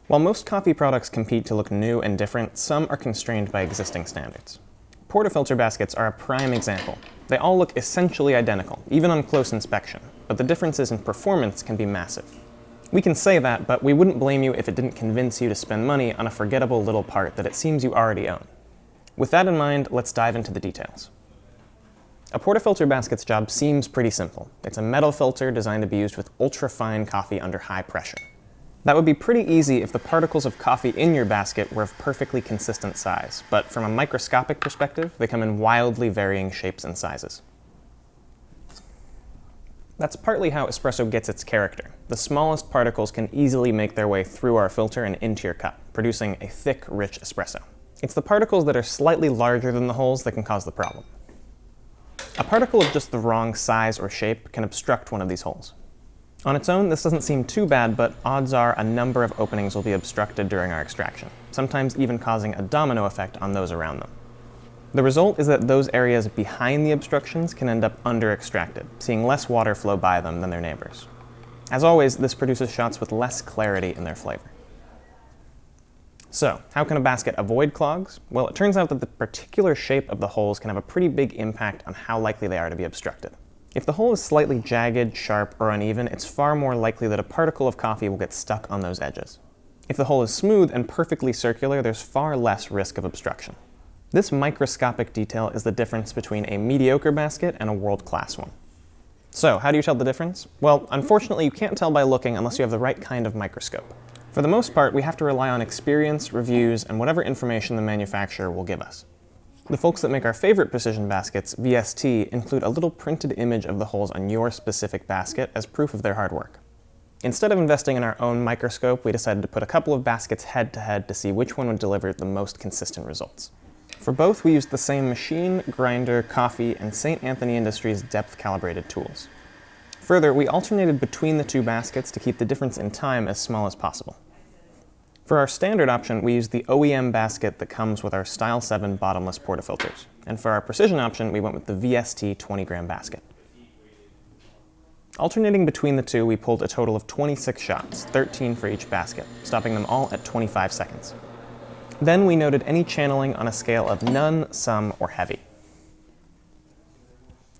While most coffee products compete to look new and different, some are constrained by existing standards. Portafilter baskets are a prime example. They all look essentially identical, even on close inspection, but the differences in performance can be massive. We can say that, but we wouldn't blame you if it didn't convince you to spend money on a forgettable little part that it seems you already own. With that in mind, let's dive into the details. A portafilter basket's job seems pretty simple. It's a metal filter designed to be used with ultra-fine coffee under high pressure. That would be pretty easy if the particles of coffee in your basket were of perfectly consistent size, but from a microscopic perspective, they come in wildly varying shapes and sizes. That's partly how espresso gets its character. The smallest particles can easily make their way through our filter and into your cup, producing a thick, rich espresso. It's the particles that are slightly larger than the holes that can cause the problem. A particle of just the wrong size or shape can obstruct one of these holes. On its own, this doesn't seem too bad, but odds are a number of openings will be obstructed during our extraction, sometimes even causing a domino effect on those around them. The result is that those areas behind the obstructions can end up under-extracted, seeing less water flow by them than their neighbors. As always, this produces shots with less clarity in their flavor. So, how can a basket avoid clogs? Well, it turns out that the particular shape of the holes can have a pretty big impact on how likely they are to be obstructed. If the hole is slightly jagged, sharp, or uneven, it's far more likely that a particle of coffee will get stuck on those edges. If the hole is smooth and perfectly circular, there's far less risk of obstruction. This microscopic detail is the difference between a mediocre basket and a world-class one. So, how do you tell the difference? Well, unfortunately, you can't tell by looking unless you have the right kind of microscope. For the most part, we have to rely on experience, reviews, and whatever information the manufacturer will give us. The folks that make our favorite precision baskets, VST, include a little printed image of the holes on your specific basket as proof of their hard work. Instead of investing in our own microscope, we decided to put a couple of baskets head-to-head to see which one would deliver the most consistent results. For both, we used the same machine, grinder, coffee, and St. Anthony Industries depth-calibrated tools. Further, we alternated between the two baskets to keep the difference in time as small as possible. For our standard option, we used the OEM basket that comes with our Style 7 bottomless portafilters. And for our precision option, we went with the VST 20-gram basket. Alternating between the two, we pulled a total of 26 shots, 13 for each basket, stopping them all at 25 seconds. Then we noted any channeling on a scale of none, some, or heavy.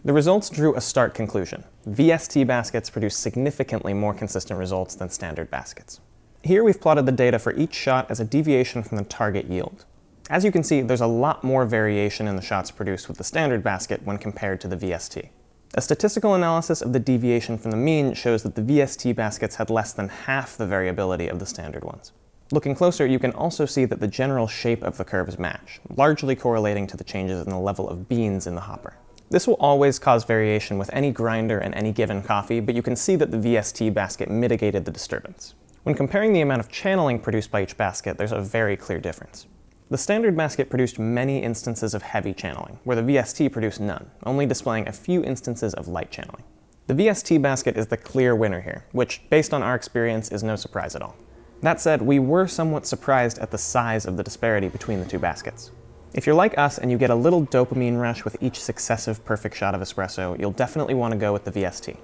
The results drew a stark conclusion. VST baskets produce significantly more consistent results than standard baskets. Here we've plotted the data for each shot as a deviation from the target yield. As you can see, there's a lot more variation in the shots produced with the standard basket when compared to the VST. A statistical analysis of the deviation from the mean shows that the VST baskets had less than half the variability of the standard ones. Looking closer, you can also see that the general shape of the curves match, largely correlating to the changes in the level of beans in the hopper. This will always cause variation with any grinder and any given coffee, but you can see that the VST basket mitigated the disturbance. When comparing the amount of channeling produced by each basket, there's a very clear difference. The standard basket produced many instances of heavy channeling, where the VST produced none, only displaying a few instances of light channeling. The VST basket is the clear winner here, which, based on our experience, is no surprise at all. That said, we were somewhat surprised at the size of the disparity between the two baskets. If you're like us and you get a little dopamine rush with each successive perfect shot of espresso, you'll definitely want to go with the VST.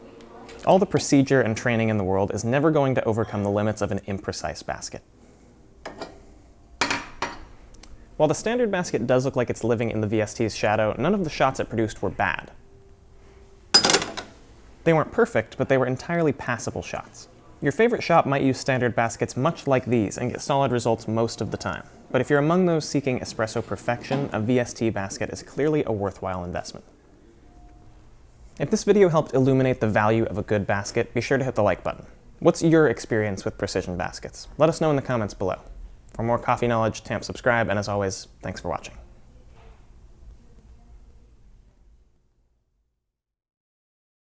All the procedure and training in the world is never going to overcome the limits of an imprecise basket. While the standard basket does look like it's living in the VST's shadow, none of the shots it produced were bad. They weren't perfect, but they were entirely passable shots. Your favorite shop might use standard baskets much like these and get solid results most of the time. But if you're among those seeking espresso perfection, a VST basket is clearly a worthwhile investment. If this video helped illuminate the value of a good basket, be sure to hit the like button. What's your experience with precision baskets? Let us know in the comments below. For more coffee knowledge, subscribe, and as always, thanks for watching.